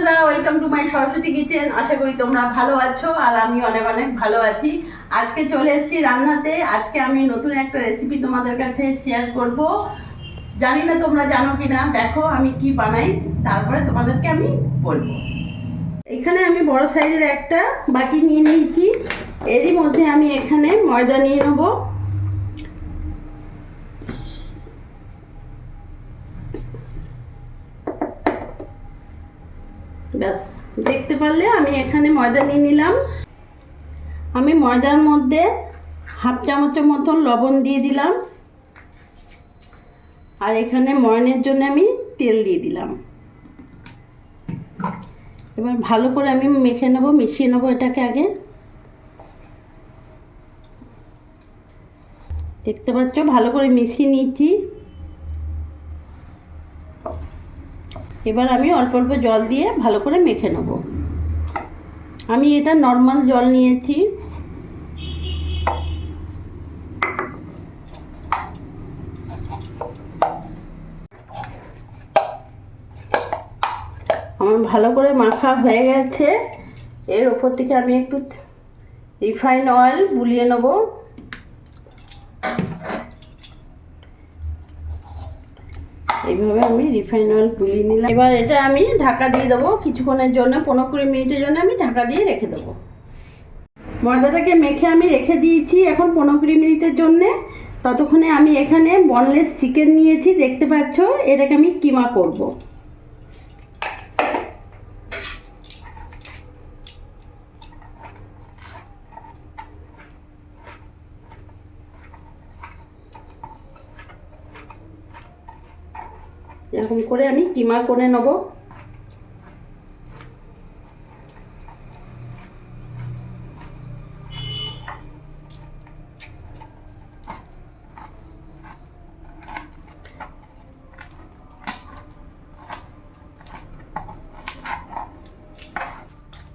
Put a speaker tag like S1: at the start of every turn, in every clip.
S1: বন্ধুরা, welcome to my Saraswati kitchen. আশা করি তোমরা ভালো আছো আর আমি অনেক অনেক ভালো আছি। আজকে চলে এসেছি রান্নাতে। আজকে আমি নতুন একটা রেসিপি তোমাদের কাছে শেয়ার করব। জানি না তোমরা জানো কিনা, দেখো আমি কি বানাই, তারপরে তোমাদেরকে আমি বলবো। এখানে আমি বড় সাইজের একটা বাটি নিয়ে নিয়েছি। এরই মধ্যে আমি এখানে ময়দা নিয়ে নেবো। ব্যাস, দেখতে পারলে আমি এখানে ময়দা নিয়ে নিলাম। আমি ময়দার মধ্যে হাফ চামচের মতন লবণ দিয়ে দিলাম, আর এখানে ময়নের জন্য আমি তেল দিয়ে দিলাম। এবার ভালো করে আমি মেখে নেবো, মিশিয়ে নেবো এটাকে আগে। দেখতে পাচ্ছ ভালো করে মিশিয়ে নিয়েছি। এবার আমি অল্প অল্প জল দিয়ে ভালো করে মেখে নেব। আমি এটা নর্মাল জল নিয়েছি। আমার ভালো করে মাখা হয়ে গেছে। এর ওপর থেকে আমি একটু রিফাইন অয়েল বুলিয়ে নেব। এইভাবে আমি রিফাইন অয়েল বুলিয়ে নিলাম। এবার এটা আমি ঢাকা দিয়ে দেবো কিছুক্ষণের জন্য, 15-20 মিনিটের জন্য আমি ঢাকা দিয়ে রেখে দেবো। ময়দাটাকে মেখে আমি রেখে দিয়েছি এখন 15-20 মিনিটের জন্যে। ততক্ষণে আমি এখানে বনলেস চিকেন নিয়েছি, দেখতে পাচ্ছ। এটাকে আমি কিমা করব। এরকম করে আমি কিমা করে নেব।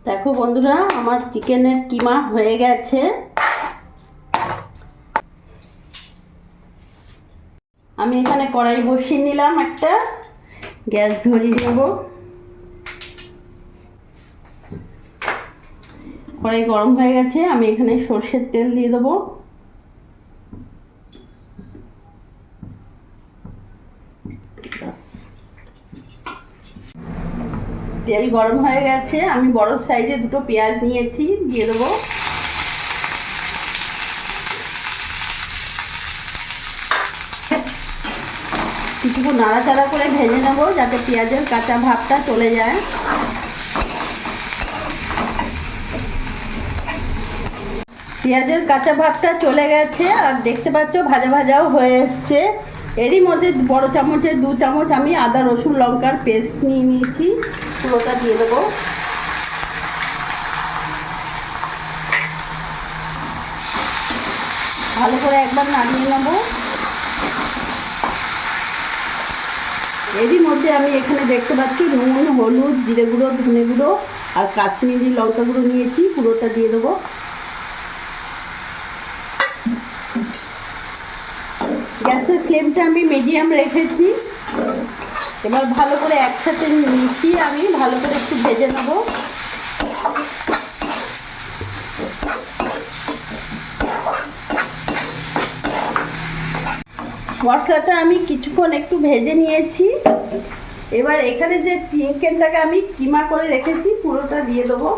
S1: দেখো বন্ধুরা, আমার চিকেনের কিমা হয়ে গেছে। আমি এখানে কড়াই বসিয়ে নিলাম, একটা গ্যাস ধরিয়ে নেব। কড়াই গরম হয়ে গেছে, আমি এখানে সরষের তেল দিয়ে দেবো। তেল গরম হয়ে গেছে, আমি বড় সাইজে দুটো পেঁয়াজ নিয়েছি, দিয়ে দেবো। কিছুক্ষণ নাড়াচাড়া করে ভেজে নেবো যাতে পেঁয়াজের কাঁচা ভাবটা চলে যায়। পেঁয়াজের কাঁচা ভাবটা চলে গেছে, আর দেখতে পাচ্ছ ভাজা ভাজাও হয়ে এসছে। এরই মধ্যে বড় চামচের 2 চামচ আমি আদা রসুন লঙ্কার পেস্ট নিয়ে নিয়েছি, পুরোটা দিয়ে দেবো। ভালো করে একবার নাড়িয়ে নেবো। এরই মধ্যে আমি এখানে দেখতে পাচ্ছি নুন, হলুদ, জিরে গুঁড়ো, ধনে গুঁড়ো আর কাশ্মীরি লঙ্কা গুঁড়ো নিয়েছি, পুরোটা দিয়ে দেবো। গ্যাসের ফ্লেমটা আমি মিডিয়াম রেখেছি। এবার ভালো করে একসাথে মিশিয়ে আমি ভালো করে একটু ভেজে নেব। মশলাটা আমি কিছুক্ষণ একটু ভেজে নিয়েছি। এবার এখানে যে চিকেনটাকে আমি কিমা করে রেখেছি পুরোটা দিয়ে দেবো।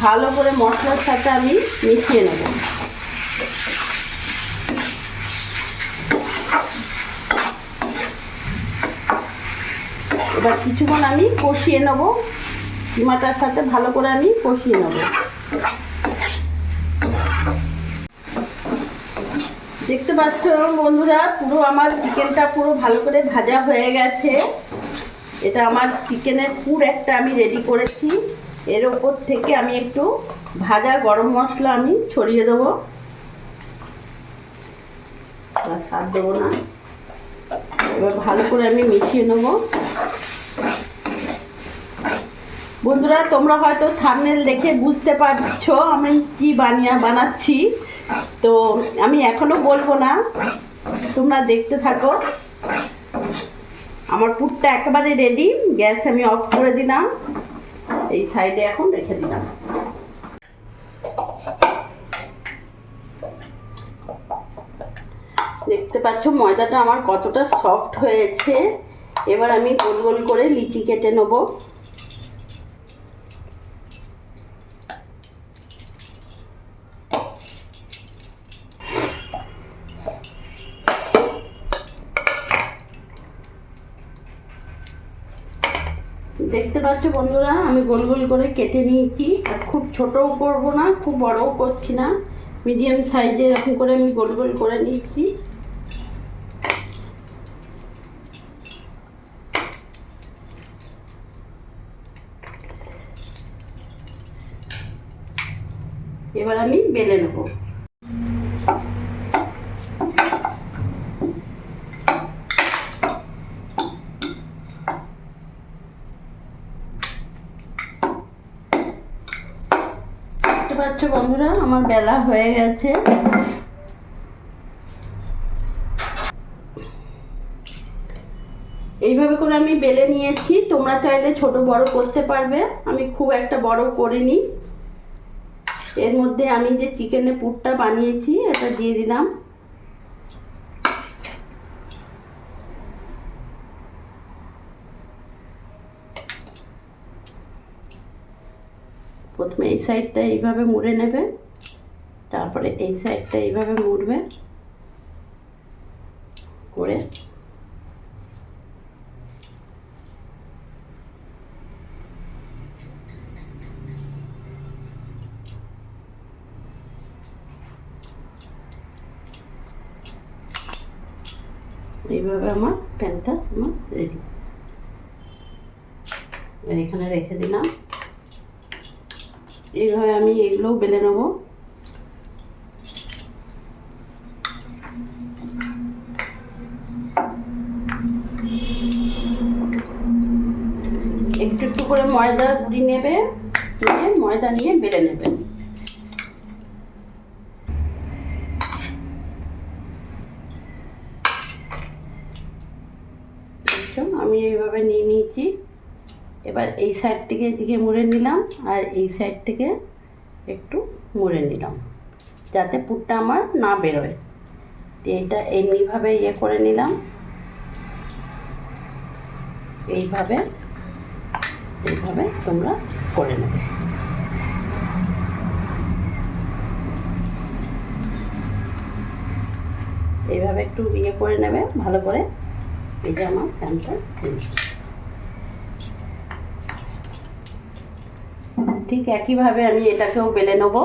S1: ভালো করে মশলার সাথে আমি মিশিয়ে নেব। এবার কিছুক্ষণ আমি কষিয়ে নেব, কিমাটার সাথে ভালো করে আমি কষিয়ে নেব। দেখতে পাচ্ছ বন্ধুরা, পুরো আমার চিকেনটা পুরো ভালো করে ভাজা হয়ে গেছে। এটা আমার চিকেনের পুর একটা আমি রেডি করেছি। এর ওপর থেকে আমি একটু ভাজা গরম মশলা আমি ছড়িয়ে দেবো। স্বাদ দেবো না। এবার ভালো করে আমি মিশিয়ে নেব। বন্ধুরা, তোমরা হয়তো থাম্বনেল দেখে বুঝতে পারছো আমি কি বানাচ্ছি। তো আমি এখনো বলবো না, তোমরা দেখতে থাকো। আমার পুরটা একেবারে রেডি। গ্যাস আমি অফ করে দিলাম, এই সাইডে এখন রেখে দিলাম। দেখতে পাচ্ছ ময়দাটা আমার কতটা সফট হয়েছে। এবার আমি গোল গোল করে লিচি কেটে নেব। দেখতে পাচ্ছ বন্ধুরা, আমি গোল গোল করে কেটে নিয়েছি। আর খুব ছোটও করব না, খুব বড়ও করছি না, মিডিয়াম সাইজে এরকম করে আমি গোল গোল করে নিচ্ছি। এবার আমি বেলে নেব। দেখতে পাচ্ছ বন্ধুরা, আমার বেলা হয়ে গেছে। এইভাবে করে আমি বেলে নিয়েছি। তোমরা চাইলে ছোট বড় করতে পারবে, আমি খুব একটা বড় করিনি। এর মধ্যে আমি যে চিকেনের পুরটা বানিয়েছি এটা দিয়ে দিলাম। প্রথমে এই সাইডটা এইভাবে মুড়ে নেবে, তারপরে এই সাইডটা এইভাবে মুড়বে করে এইভাবে আমার প্যানটা আমার রেডি। এখানে রেখে দিলাম। এইভাবে আমি এগুলোও বেলে নেব। একটু একটু করে ময়দা গুঁড়ি নেবে, নিয়ে ময়দা নিয়ে বেলে নেবে। আমি এইভাবে নিয়ে নিয়েছি। এবার এই সাইড থেকে এদিকে মুড়ে নিলাম, আর এই সাইড থেকে একটু মুড়ে নিলাম, যাতে পুরটা আমার না বেরোয়। এইটা এমনিভাবে ইয়ে করে নিলাম। এইভাবে এইভাবে তোমরা করে নেবে। এইভাবে একটু ইয়ে করে নেবে ভালো করে। এই যে আমার প্যানটা ঠিক একইভাবে আমি এটাকেও বেলে নেব।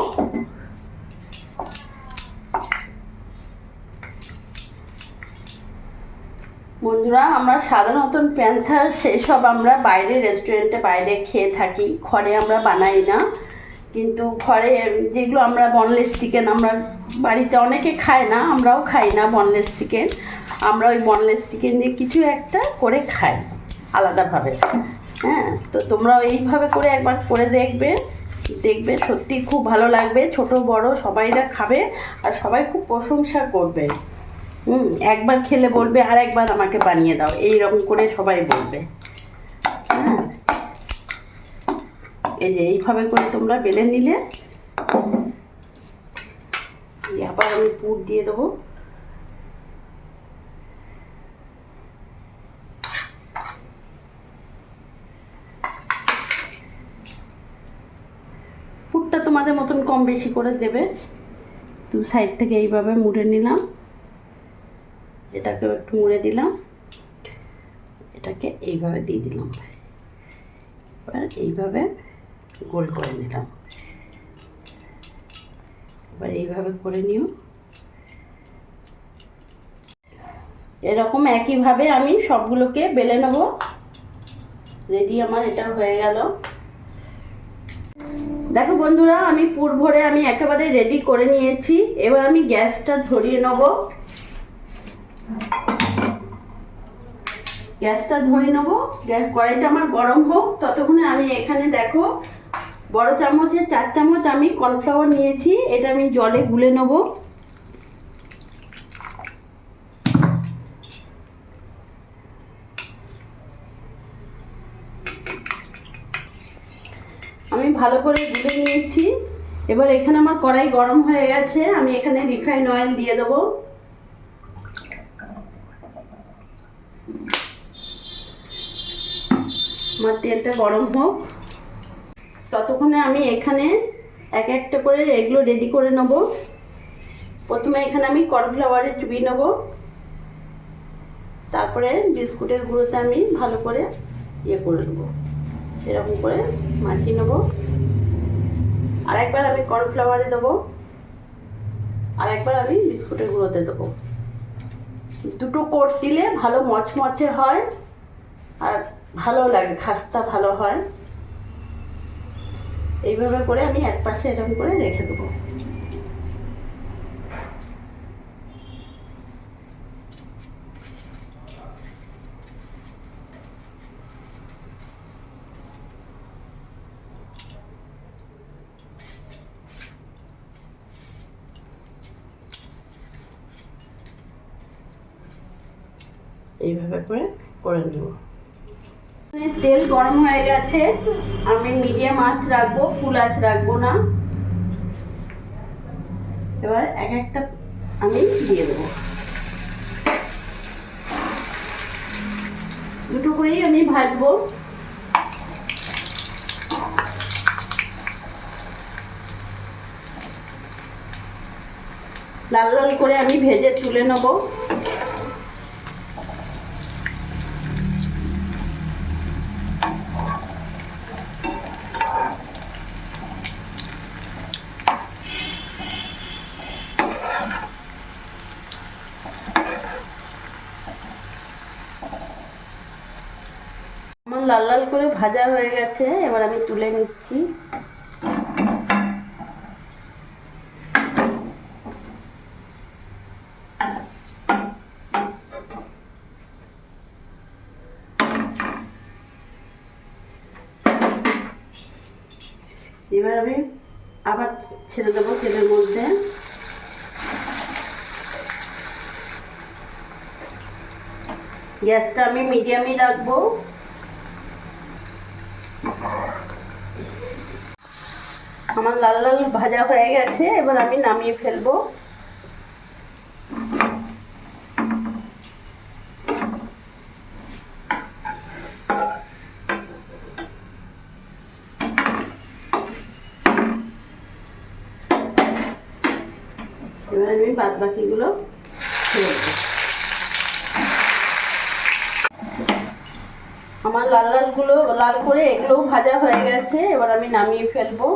S1: বন্ধুরা, আমরা সাধারণত প্যান্থা সেসব আমরা বাইরে রেস্টুরেন্টে বাইরে খেয়ে থাকি, ঘরে আমরা বানাই না। কিন্তু ঘরে যেগুলো আমরা বনলেস চিকেন, আমরা বাড়িতে অনেকে খায় না, আমরাও খাই না বনলেস চিকেন। আমরা ওই বনলেস চিকেন দিয়ে কিছু একটা করে খাই আলাদাভাবে। হ্যাঁ, তো তোমরাও এইভাবে করে একবার করে দেখবে, দেখবে সত্যি খুব ভালো লাগবে। ছোট বড় সবাইরা খাবে আর সবাই খুব প্রশংসা করবে। একবার খেলে বলবে আর একবার আমাকে বানিয়ে দাও, এইরকম করে সবাই বলবে। হ্যাঁ, এই যে এইভাবে করে তোমরা বেলে নিলে আবার আমি পুর দিয়ে দেবো। পুরটা তোমাদের মতন কম বেশি করে দেবে। দু সাইড থেকে এইভাবে মুড়ে নিলাম, এটাকেও একটু মুড়ে দিলাম, এটাকে এইভাবে দিয়ে দিলাম, এবার এইভাবে গোল করে নিলাম। এবার এইভাবে করে নিও। এরকম একইভাবে আমি সবগুলোকে বেলে নেব। রেডি আমার এটা হয়ে গেল। দেখো বন্ধুরা, আমি পুর ভরে আমি একেবারে রেডি করে নিয়েছি। এবার আমি গ্যাসটা ধরিয়ে নেব। গ্যাসটা ধরে নেব। কড়াইটা আমার গরম হোক, ততক্ষণে আমি এখানে দেখো বড় চামচে 4 চামচ আমি কর্নফ্লাওয়ার নিয়েছি। এটা আমি জলে গুলে নেব। ভালো করে গুলে নিয়েছি। এবার এখানে আমার কড়াই গরম হয়ে গেছে, আমি এখানে রিফাইন অয়েল দিয়ে দেবো। আমার তেলটা গরম হোক, ততক্ষণে আমি এখানে এক একটা করে এগুলো রেডি করে নেব। প্রথমে এখানে আমি কর্নফ্লাওয়ারে চুবিয়ে নেব, তারপরে বিস্কুটের গুঁড়োতে আমি ভালো করে করে নেবো, এরকম করে মাখিয়ে নেবো। আর একবার আমি কর্নফ্লাওয়ারে দেবো, আর একবার আমি বিস্কুটের গুঁড়োতে দেবো। দুটো কোট দিলে ভালো মচমচে হয় আর ভালো লাগে, খাস্তা ভালো হয়। এইভাবে করে আমি এক পাশে এরকম করে রেখে দেবো। এইভাবে করে নেব। তেল গরম হয়ে গেছে, আমি মিডিয়াম আঁচ রাখবো, ফুল আঁচ রাখবো না। এবার এক একটা আমি দিয়ে দেবো, দুটো করেই আমি ভাজবো। লাল লাল করে আমি ভেজে তুলে নেবো। আমার লাল লাল করে ভাজা হয়ে গেছে, এবার আমি তুলে নিচ্ছি। এবার আমি আবার ছেড়ে দেবো তেলের মধ্যে। গ্যাসটা আমি মিডিয়ামই রাখবো। আমার লাল লাল ভাজা হয়ে গেছে, এবার আমি নামিয়ে ফেলবো। এবার আমি বাদ বাকিগুলো ছেড়ে দেবো। আমার লাল করে এগুলোও ভাজা হয়ে গেছে, এবার আমি নামিয়ে ফেলবো।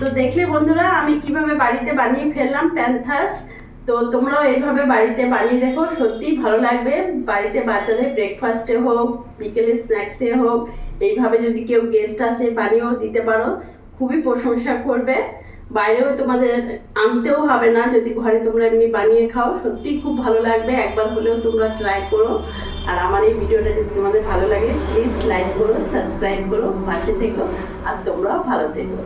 S1: তো দেখলে বন্ধুরা আমি কিভাবে বাড়িতে বানিয়ে ফেললাম প্যান্থাস। তো তোমরাও এইভাবে বাড়িতে বানিয়ে দেখো, সত্যিই ভালো লাগবে। বাড়িতে বাচ্চাদের ব্রেকফাস্টে হোক, বিকেলে স্ন্যাক্সে হোক, এইভাবে যদি কেউ গেস্ট আসে বানিয়েও দিতে পারো, খুবই প্রশংসা করবে। বাইরেও তোমাদের আনতেও হবে না, যদি ঘরে তোমরা এমনি বানিয়ে খাও, সত্যিই খুব ভালো লাগবে। একবার হলেও তোমরা ট্রাই করো। আর আমার এই ভিডিওটা যদি তোমাদের ভালো লাগে, প্লিজ লাইক করো, সাবস্ক্রাইব করো, পাশে থেকো, আর তোমরাও ভালো থেকো।